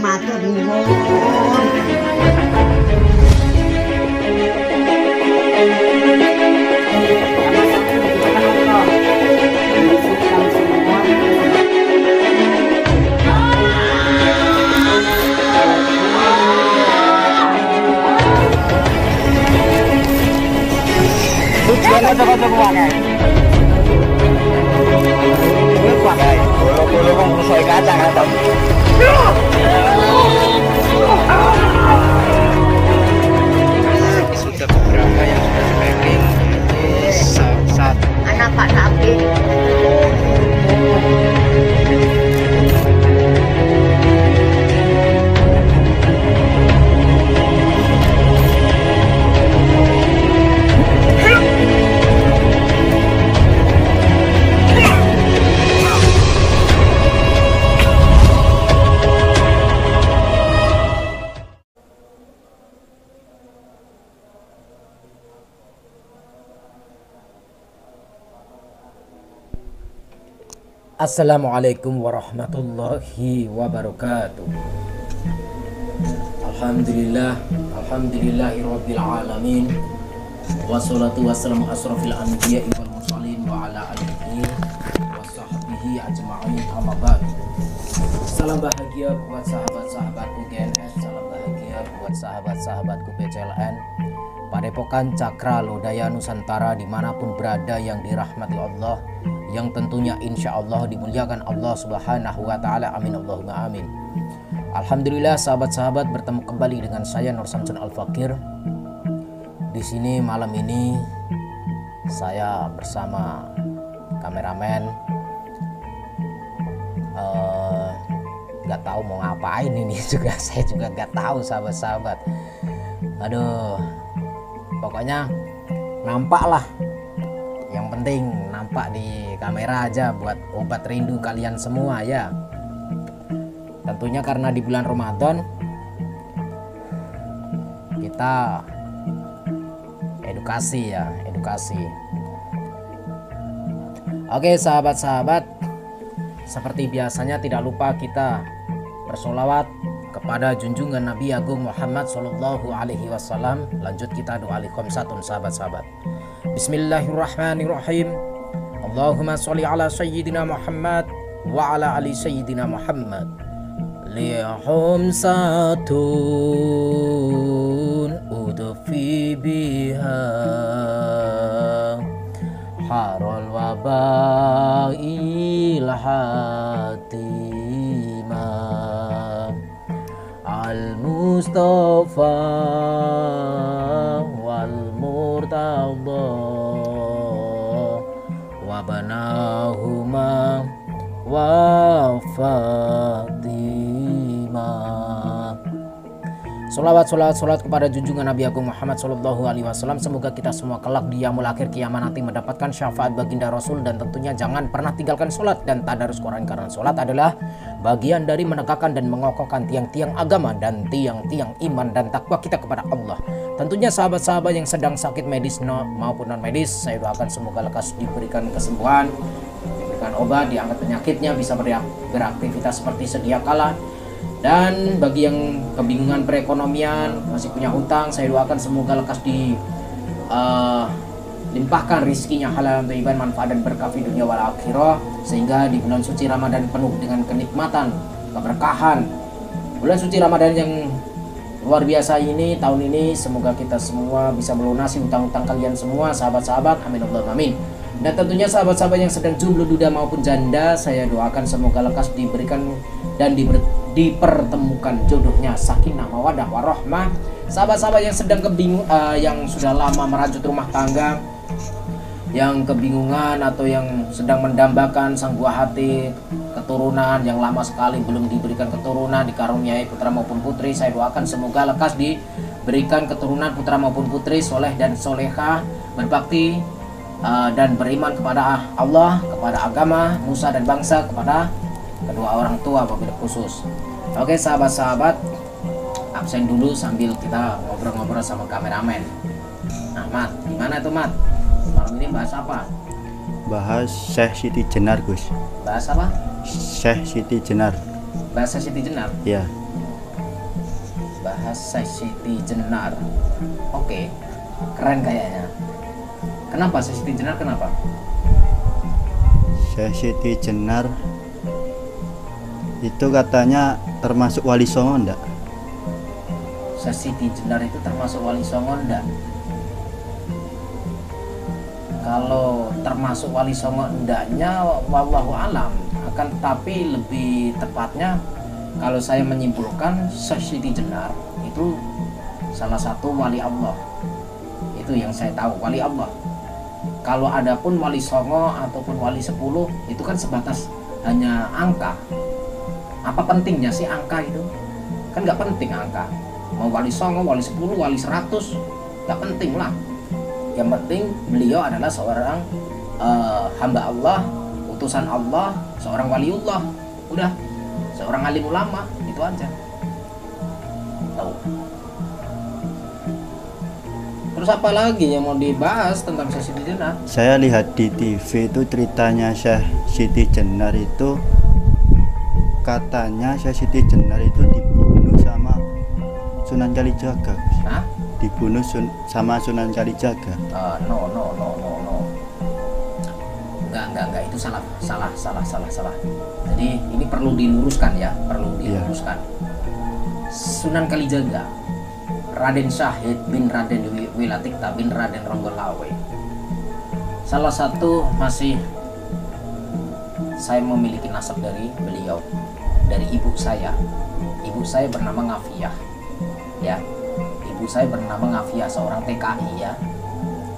matur nuwun. Tujuan kocok-kocok semua bolo-bolo kong rusoi kacang atau sudah beberapa yang sudah packing. Ini satu Anak Pak Nabi. Assalamualaikum warahmatullahi wabarakatuh. Alhamdulillahirabbil alamin. Wassalatu wassalamu asrofil anbiya'i wal mursalin wa ala alihi washabbihi ajma'in, amma ba'd. Salam bahagia buat sahabat-sahabatku GNS, salam bahagia buat sahabat-sahabatku PCLN, Padepokan Cakra Lodaya Nusantara dimanapun berada yang dirahmati Allah, yang tentunya insya Allah dimuliakan Allah Subhanahu wa Ta'ala. Amin Allahumma amin. Alhamdulillah sahabat-sahabat, bertemu kembali dengan saya Nur Samsun Al-Fakir. Di sini malam ini saya bersama kameramen. Gak tahu mau ngapain ini juga, saya juga gak tahu sahabat-sahabat. Aduh, pokoknya nampak lah. Yang penting nampak di kamera aja buat obat rindu kalian semua ya. Tentunya karena di bulan Ramadan kita edukasi ya, edukasi. Oke sahabat-sahabat, seperti biasanya tidak lupa kita bersolawat kepada junjungan Nabi Agung Muhammad Sallallahu Alaihi Wasallam. Lanjut kita doa liqomsatun sahabat-sahabat. Bismillahirrahmanirrahim. Allahumma sholli ala sayyidina Muhammad wa ala ali sayyidina Muhammad. Liqomsatun udfi biha harul wabail hatimah al-Mustafa wal Murtada wa banahuma wa Fatimah. Salawat kepada junjungan Nabi Agung Muhammad Sallallahu Alaihi Wasallam. Semoga kita semua kelak di yaumul akhir kiamat nanti mendapatkan syafaat baginda Rasul. Dan tentunya jangan pernah tinggalkan sholat dan tadarus Quran, karena sholat adalah bagian dari menegakkan dan mengokohkan tiang-tiang agama dan tiang-tiang iman dan takwa kita kepada Allah. Tentunya sahabat-sahabat yang sedang sakit medis maupun non medis, saya doakan semoga lekas diberikan kesembuhan, diberikan obat, diangkat penyakitnya, bisa beraktivitas seperti sedia kala. Dan bagi yang kebingungan perekonomian, masih punya hutang, saya doakan semoga lekas dilimpahkan rizkinya halal thayyiban, manfaat dan berkah di dunia wal akhirah, sehingga di bulan suci Ramadan penuh dengan kenikmatan, keberkahan. Bulan suci Ramadan yang luar biasa ini, tahun ini, semoga kita semua bisa melunasi hutang-hutang kalian semua sahabat-sahabat. Amin Allahumma amin. Dan tentunya sahabat-sahabat yang sedang jomblo, duda maupun janda, saya doakan semoga lekas diberikan dan dipertemukan jodohnya, sakinah mawadah warahmah. Sahabat-sahabat yang sedang yang sudah lama merajut rumah tangga, yang kebingungan atau yang sedang mendambakan sang buah hati keturunan, yang lama sekali belum diberikan keturunan, dikaruniai putra maupun putri, saya doakan semoga lekas diberikan keturunan putra maupun putri soleh dan solehah, berbakti dan beriman kepada Allah, kepada agama, nusa dan bangsa, kepada kedua orang tua wabil khusus. Oke sahabat-sahabat, absen dulu sambil kita ngobrol-ngobrol sama kameramen. Nah Mat, gimana tuh Mat? Malam ini bahas apa? Bahas Syekh Siti Jenar, Gus. Bahas apa? Syekh Siti Jenar. Bahasa Siti Jenar? Ya. Syekh Siti Jenar. Oke, keren kayaknya. Kenapa Syekh Siti Jenar? Kenapa? Syekh Siti Jenar itu katanya termasuk wali songo enggak? Syekh Siti Jenar itu termasuk wali songo enggak? Kalau termasuk wali songo endaknya wallahu alam, akan tetapi lebih tepatnya kalau saya menyimpulkan Syekh Siti Jenar itu salah satu wali Allah. Itu yang saya tahu, wali Allah. Kalau ada pun wali songo ataupun wali 10 itu kan sebatas hanya angka. Apa pentingnya sih angka itu? Kan nggak penting angka. Mau wali songo, wali 10, wali 100 nggak penting lah. Yang penting beliau adalah seorang hamba Allah, utusan Allah, seorang waliullah. Udah, seorang alim ulama, itu aja. Tahu. Terus apa lagi yang mau dibahas tentang Syekh Siti Jenar? Saya lihat di TV itu ceritanya Syekh Siti Jenar itu, katanya Syekh Siti Jenar itu dibunuh sama Sunan Kalijaga. Hah? Dibunuh sama Sunan Kalijaga. No. Enggak, itu salah. Jadi ini perlu diluruskan ya, diluruskan. Sunan Kalijaga, Raden Syahid bin Raden Wilatikta bin Raden Ronggolawe. Salah satu masih saya memiliki nasab dari beliau, dari ibu saya. Ibu saya bernama Ngafiyah, ya. Ibu saya bernama Ngafiyah, seorang TKI ya.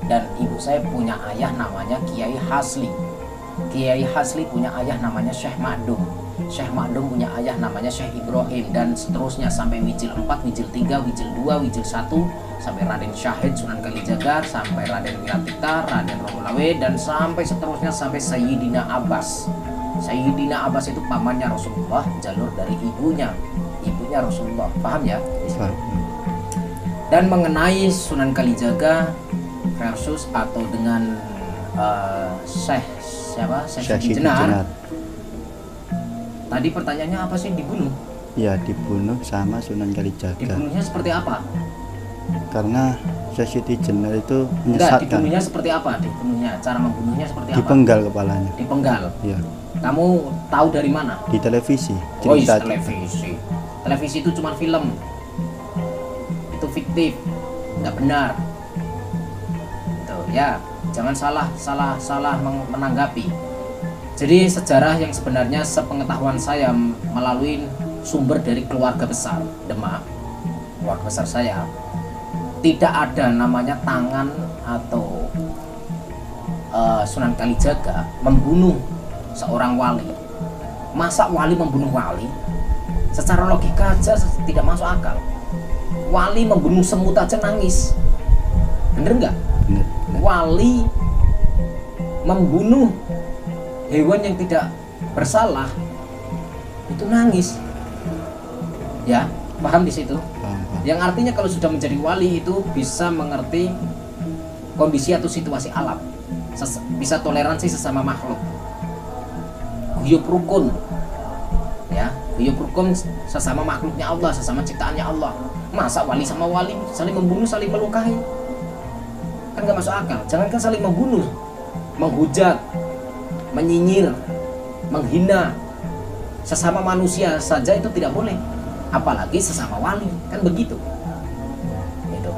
Dan ibu saya punya ayah namanya Kiai Hasli. Kiai Hasli punya ayah namanya Syekh Madum. Syekh Madum punya ayah namanya Syekh Ibrahim, dan seterusnya sampai Wijil 4, Wijil 3, Wijil 2, Wijil 1, sampai Raden Syahid, Sunan Kalijaga, sampai Raden Wilatikta, Raden Ronggolawe, dan sampai seterusnya sampai Sayyidina Abbas. Sayyidina Abbas itu pamannya Rasulullah, jalur dari ibunya Rasulullah. Paham ya? Dan mengenai Sunan Kalijaga versus atau dengan Syekh Siti Jenar. Tadi pertanyaannya apa sih, dibunuh? Ya, dibunuh sama Sunan Kalijaga. Dibunuhnya seperti apa? Karena Syekh Siti Jenar itu Enggak, menyesatkan. dibunuhnya seperti apa? Cara membunuhnya seperti apa? Dipenggal kepalanya. Dipenggal. Ya, Kamu tahu dari mana? di televisi. Oh, Cerita televisi. Televisi itu cuma film. Itu fiktif, nggak benar. Itu ya, jangan salah menanggapi. Jadi sejarah yang sebenarnya sepengetahuan saya melalui sumber dari keluarga besar Demak, keluarga besar saya, tidak ada namanya tangan atau Sunan Kalijaga membunuh seorang wali. Masa wali membunuh wali? Secara logika aja tidak masuk akal. Wali membunuh semut aja nangis, bener nggak? Bener. Wali membunuh hewan yang tidak bersalah itu nangis, ya, paham di situ? Paham. Yang artinya kalau sudah menjadi wali itu bisa mengerti kondisi atau situasi alam, bisa toleransi sesama makhluk, guyub rukun, ya, guyub rukun sesama makhluknya Allah, sesama ciptaannya Allah. Masa wali sama wali saling membunuh, saling melukai? Kan gak masuk akal. Jangankan saling membunuh, menghujat, menyinyir, menghina sesama manusia saja itu tidak boleh, apalagi sesama wali, kan begitu. Itu.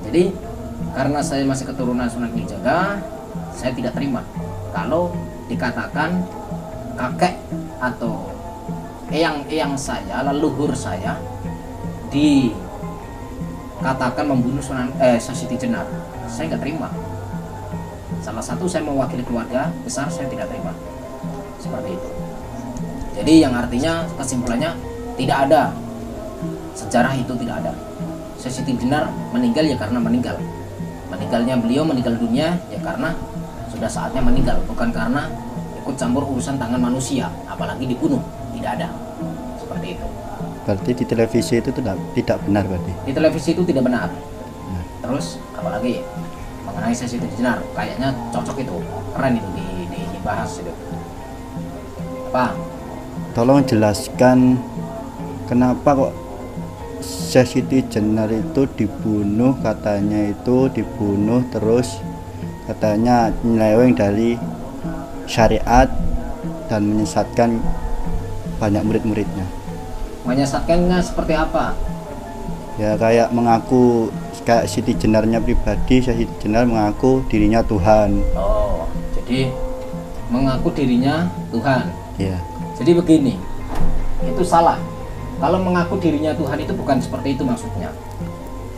Jadi karena saya masih keturunan Sunan Kalijaga, saya tidak terima kalau dikatakan kakek atau eyang saya, leluhur saya dikatakan membunuh Syekh Siti Jenar. Saya nggak terima. Salah satu saya mewakili keluarga besar, saya tidak terima seperti itu. Jadi yang artinya kesimpulannya tidak ada sejarah itu, tidak ada. Syekh Siti Jenar meninggal ya karena meninggal. Meninggalnya beliau, meninggal dunia ya karena sudah saatnya meninggal, bukan karena ikut campur urusan tangan manusia, apalagi dibunuh. Tidak ada seperti itu. Berarti di televisi itu tidak benar berarti. Di televisi itu tidak benar. Nah, Terus apalagi mengenai Syekh Siti Jenar, kayaknya cocok itu, keren itu dibahas itu. Apa? tolong jelaskan kenapa kok Syekh Siti Jenar itu dibunuh, katanya itu dibunuh terus katanya nyeleweng dari syariat dan menyesatkan banyak murid-muridnya. Menyesatkannya seperti apa? Ya kayak mengaku, kayak Siti Jenarnya pribadi, Syekh Siti Jenar mengaku dirinya Tuhan. Oh, jadi mengaku dirinya Tuhan. Ya, Jadi begini, itu salah. Kalau mengaku dirinya Tuhan itu bukan seperti itu maksudnya.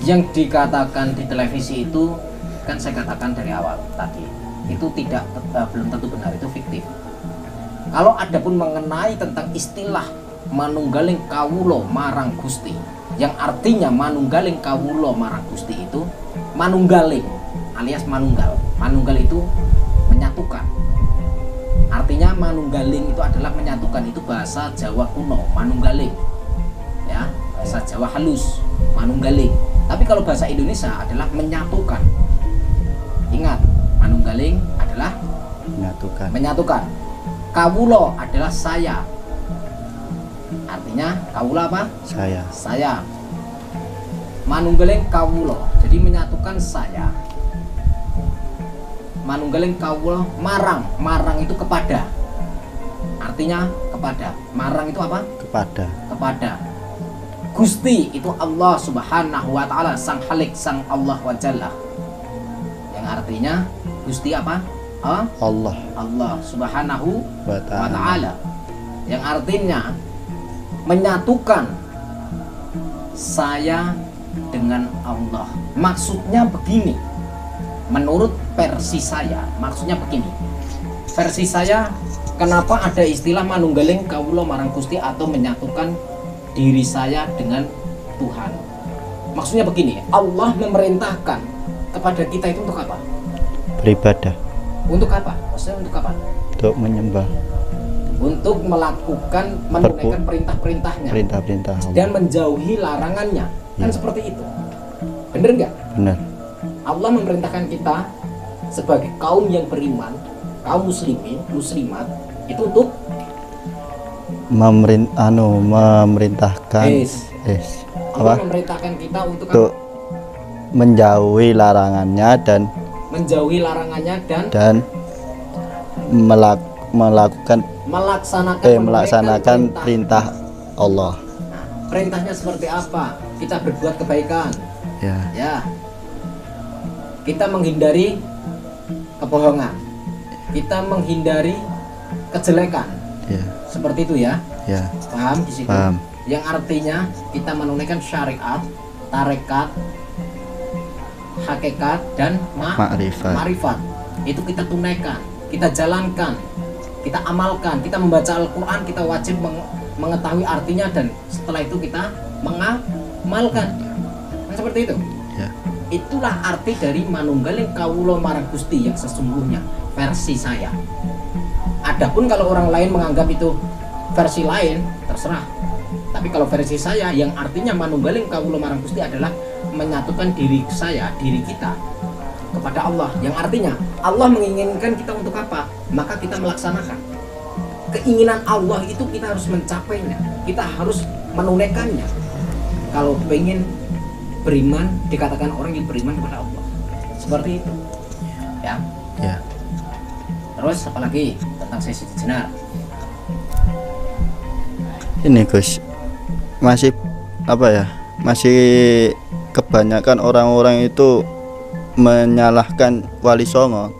Yang dikatakan di televisi itu kan saya katakan dari awal tadi, itu tidak belum tentu benar, itu fiktif. Kalau ada pun mengenai tentang istilah manunggaling kawulo marang Gusti, yang artinya manunggaling kawulo marang Gusti itu manunggaling alias manunggal. Manunggal itu menyatukan. Artinya manunggaling itu adalah menyatukan, itu bahasa Jawa kuno, manunggaling. Ya, bahasa Jawa halus, manunggaling. Tapi kalau bahasa Indonesia adalah menyatukan. Ingat, manunggaling adalah menyatukan. Kawulo adalah saya. Artinya kawulo apa? Saya. Manunggaling kawulo, jadi menyatukan saya. Manunggaling kawulo marang. Marang itu kepada. Artinya kepada. Marang itu apa? Kepada. Gusti itu Allah Subhanahu wa taala, Sang Halik, Sang Allah wa Jalla. Yang artinya Gusti apa? Allah Subhanahu wa taala. Yang artinya menyatukan saya dengan Allah. Maksudnya begini. Menurut versi saya, maksudnya begini. Versi saya, kenapa ada istilah manunggaling kawula marang Gusti atau menyatukan diri saya dengan Tuhan? Maksudnya begini, Allah memerintahkan kepada kita itu untuk apa? Beribadah. Untuk apa? Maksudnya untuk apa? Untuk menyembah. Untuk melakukan, menunaikan perintah-perintahnya. Perintah-perintah Allah. Dan menjauhi larangannya. Kan seperti itu. Bener nggak? Benar. Allah memerintahkan kita sebagai kaum yang beriman, kaum muslimin, muslimat, itu untuk memerintahkan Allah memerintahkan kita untuk menjauhi larangannya dan melaksanakan perintah Allah. Nah, perintahnya seperti apa? Kita berbuat kebaikan. Ya. Kita menghindari kebohongan. Kita menghindari kejelekan. Seperti itu ya. Paham di situ? Paham. Yang artinya kita menunaikan syariat, tarekat, hakikat dan ma'rifat. Itu kita tunaikan, kita jalankan, kita amalkan, kita membaca Al-Quran, kita wajib mengetahui artinya dan setelah itu kita mengamalkan. Kan seperti itu. Itulah arti dari manunggaling kawula marang Gusti yang sesungguhnya, versi saya. Adapun kalau orang lain menganggap itu versi lain, terserah. Tapi kalau versi saya yang artinya manunggaling kawula marang Gusti adalah menyatukan diri saya, diri kita kepada Allah. Yang artinya Allah menginginkan kita untuk apa? Maka kita melaksanakan. Keinginan Allah itu kita harus mencapainya. Kita harus menunaikannya. Kalau pengen beriman, dikatakan orang yang beriman kepada Allah. Seperti itu. Ya. Terus apalagi tentang Syekh Siti Jenar? Ini Gus, masih masih kebanyakan orang-orang itu menyalahkan Wali Songo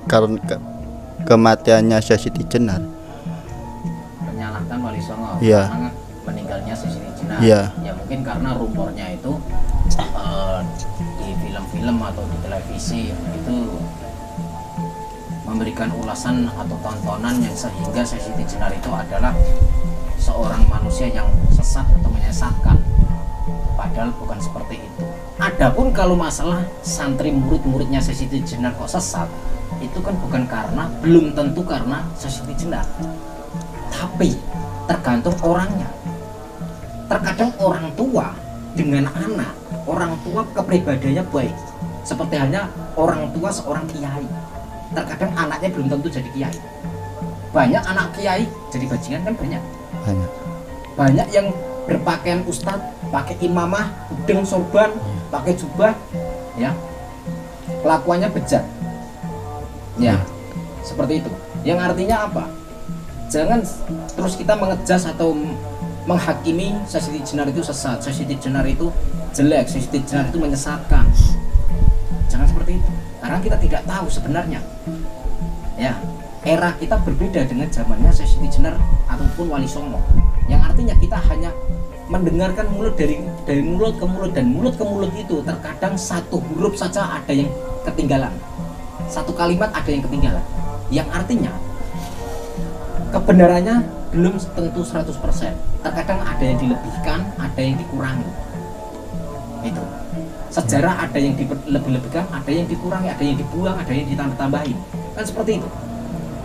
karena kematiannya Syekh Siti Jenar. Menyalahkan Wali Songo karena meninggalnya Syekh Siti Jenar. Ya mungkin karena rumornya itu di film-film atau di televisi itu memberikan ulasan atau tontonan yang sehingga Syekh Siti Jenar itu adalah seorang manusia yang sesat atau menyesatkan. Padahal bukan seperti itu. Adapun kalau masalah santri murid-muridnya Syekh Siti Jenar kok sesat, itu kan bukan karena, belum tentu karena Syekh Siti Jenar, tapi tergantung orangnya. Terkadang orang tua dengan anak, orang tua kepribadiannya baik, seperti halnya orang tua seorang kiai. Terkadang anaknya belum tentu jadi kiai. Banyak anak kiai jadi bajingan kan banyak yang berpakaian ustadz, pakai imamah, udeng, sorban, pakai jubah, ya, kelakuannya bejat, ya, seperti itu. Yang artinya apa? Jangan terus kita mengejas atau menghakimi Syekh Siti Jenar itu sesat, Syekh Siti Jenar itu jelek, Syekh Siti Jenar itu menyesatkan. Jangan seperti itu, karena kita tidak tahu sebenarnya, ya, era kita berbeda dengan zamannya Syekh Siti Jenar ataupun Wali Songo, yang artinya kita hanya mendengarkan mulut dari mulut ke mulut, dan mulut ke mulut itu terkadang satu huruf saja ada yang ketinggalan, satu kalimat ada yang ketinggalan, yang artinya kebenarannya belum tentu 100%. Terkadang ada yang dilebihkan, ada yang dikurangi. Itu. Sejarah ada yang dilebih-lebihkan, ada yang dikurangi, ada yang dibuang, ada yang ditambah-tambahin. Kan seperti itu.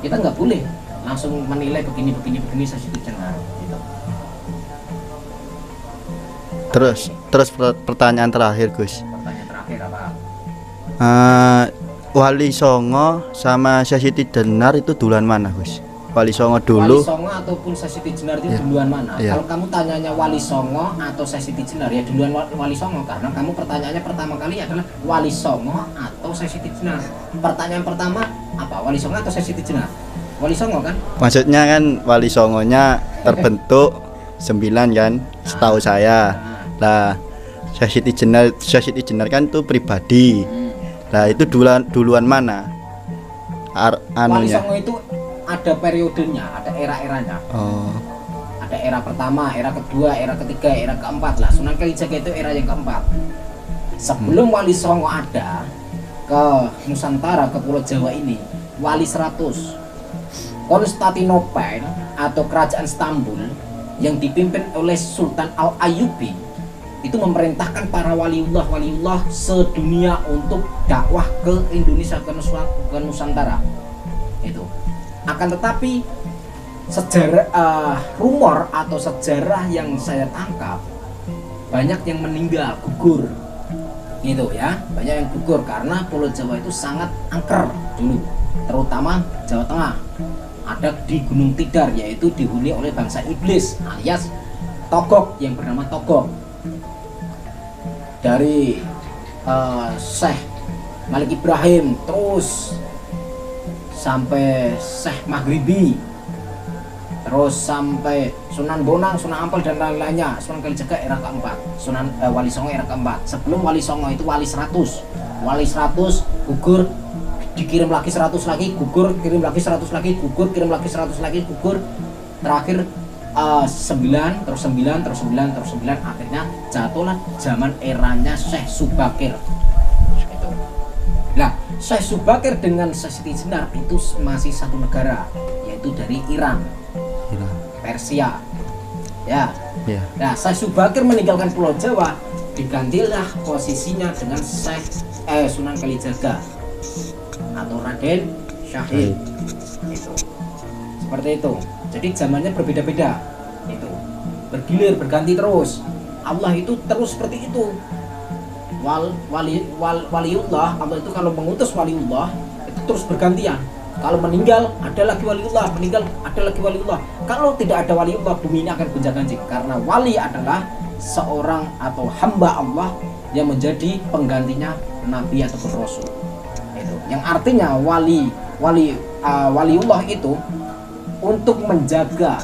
Kita nggak boleh langsung menilai begini Syekh Siti Jenar. Gitu. Terus pertanyaan terakhir, Gus. Pertanyaan terakhir apa? Wali Songo sama Syekh Siti Jenar itu duluan mana, Gus? Wali Songo dulu. Wali Songo ataupun Syekh Siti Jenar itu Ya. duluan mana? Ya. Kalau kamu tanyanya Wali Songo atau Syekh Siti Jenar, ya duluan Wali Songo, karena kamu pertanyaannya pertama kali adalah Wali Songo atau Syekh Siti Jenar. Pertanyaan pertama apa? Wali Songo atau Syekh Siti Jenar? Wali Songo kan? Maksudnya kan Wali Songonya terbentuk 9 kan, setahu saya. Lah Syekh Siti Jenar kan itu pribadi. Lah itu duluan mana? Wali Anunya. Songo itu ada periodenya, ada era-eranya. Oh. Ada era pertama, era kedua, era ketiga, era keempat lah. Sunan Kalijaga itu era yang keempat. Sebelum Wali Songo ada ke Nusantara, ke Pulau Jawa ini, Wali 100 Konstantinopel atau Kerajaan Istanbul yang dipimpin oleh Sultan Al-Ayyubi itu memerintahkan para waliullah sedunia untuk dakwah ke Indonesia, ke Nusantara. Itu. Akan tetapi sejarah rumor atau sejarah yang saya tangkap, banyak yang meninggal, gugur, gitu ya, banyak yang gugur karena Pulau Jawa itu sangat angker dulu, terutama Jawa Tengah. Ada di Gunung Tidar, yaitu dihuni oleh bangsa iblis alias Togok yang bernama Togok. Dari Syekh Malik Ibrahim terus sampai Syekh Maghribi, terus sampai Sunan Bonang, Sunan Ampel dan lain-lainnya. Sunan Kalijaga era keempat, Wali Songo era keempat. Sebelum Wali Songo itu Wali 100 gugur, dikirim lagi 100 lagi, gugur, kirim lagi 100 lagi, gugur, kirim lagi 100 lagi, gugur. Terakhir 9, terus 9, terus 9, terus 9, akhirnya jatuhlah zaman eranya Syekh Subakir. Itu. Nah, Syekh Subakir dengan Syekh Siti Jenar itu masih satu negara, yaitu dari Iran, Persia. Ya. Ya. Nah, Syekh Subakir meninggalkan Pulau Jawa, digantilah posisinya dengan Syekh Sunan Kalijaga atau Raden Syahid. Itu. Seperti itu. Jadi zamannya berbeda-beda. Itu. Bergilir, berganti terus. Allah itu terus seperti itu. Waliullah, Allah itu kalau mengutus waliullah itu terus bergantian. Kalau meninggal ada lagi waliullah, meninggal ada lagi waliullah. Kalau tidak ada waliullah, bumi ini akan gonjang-ganjing, karena wali adalah seorang atau hamba Allah yang menjadi penggantinya nabi ataupun rasul. Itu. Yang artinya waliullah itu untuk menjaga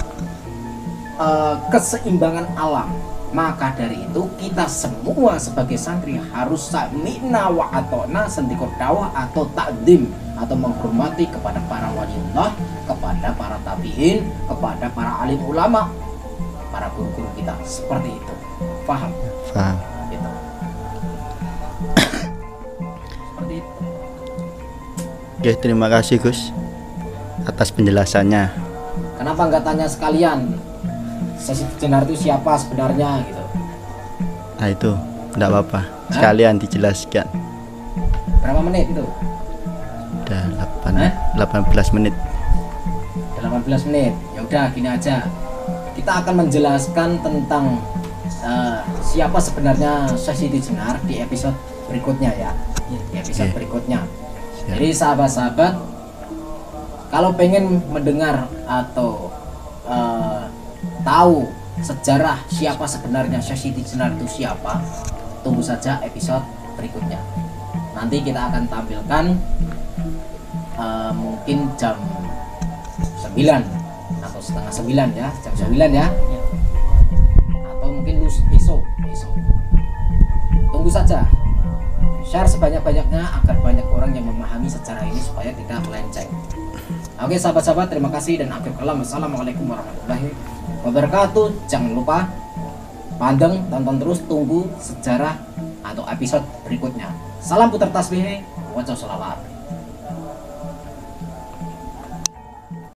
keseimbangan alam. Maka dari itu kita semua sebagai santri harus sami'na wa ata'na, sendikot dakwah atau takdim, atau menghormati kepada para waliullah, kepada para tabi'in, kepada para alim ulama, para guru-guru kita. Seperti itu. Paham? Paham. Gitu. Seperti itu. Oke, terima kasih Gus atas penjelasannya. Kenapa nggak tanya sekalian Syekh Siti Jenar itu siapa sebenarnya gitu? Nah itu, enggak apa-apa. Sekalian dijelaskan. Berapa menit itu? Udah 18 menit. 18 menit. Ya udah gini aja. Kita akan menjelaskan tentang siapa sebenarnya Syekh Siti Jenar di episode berikutnya ya. Di episode berikutnya. Siap. Jadi sahabat-sahabat, kalau pengen mendengar atau tahu sejarah siapa sebenarnya Syekh Siti Jenar itu siapa, tunggu saja episode berikutnya. Nanti kita akan tampilkan mungkin jam 9 atau setengah 9 ya, jam 9 ya, atau mungkin besok. Tunggu saja, share sebanyak-banyaknya agar banyak orang yang memahami sejarah ini supaya tidak melenceng. Oke sahabat-sahabat, terima kasih dan akhir kalam. Wassalamualaikum warahmatullahi wabarakatuh. Jangan lupa pandang, tonton terus, tunggu sejarah atau episode berikutnya. Salam putar tasbih, waca sholawat.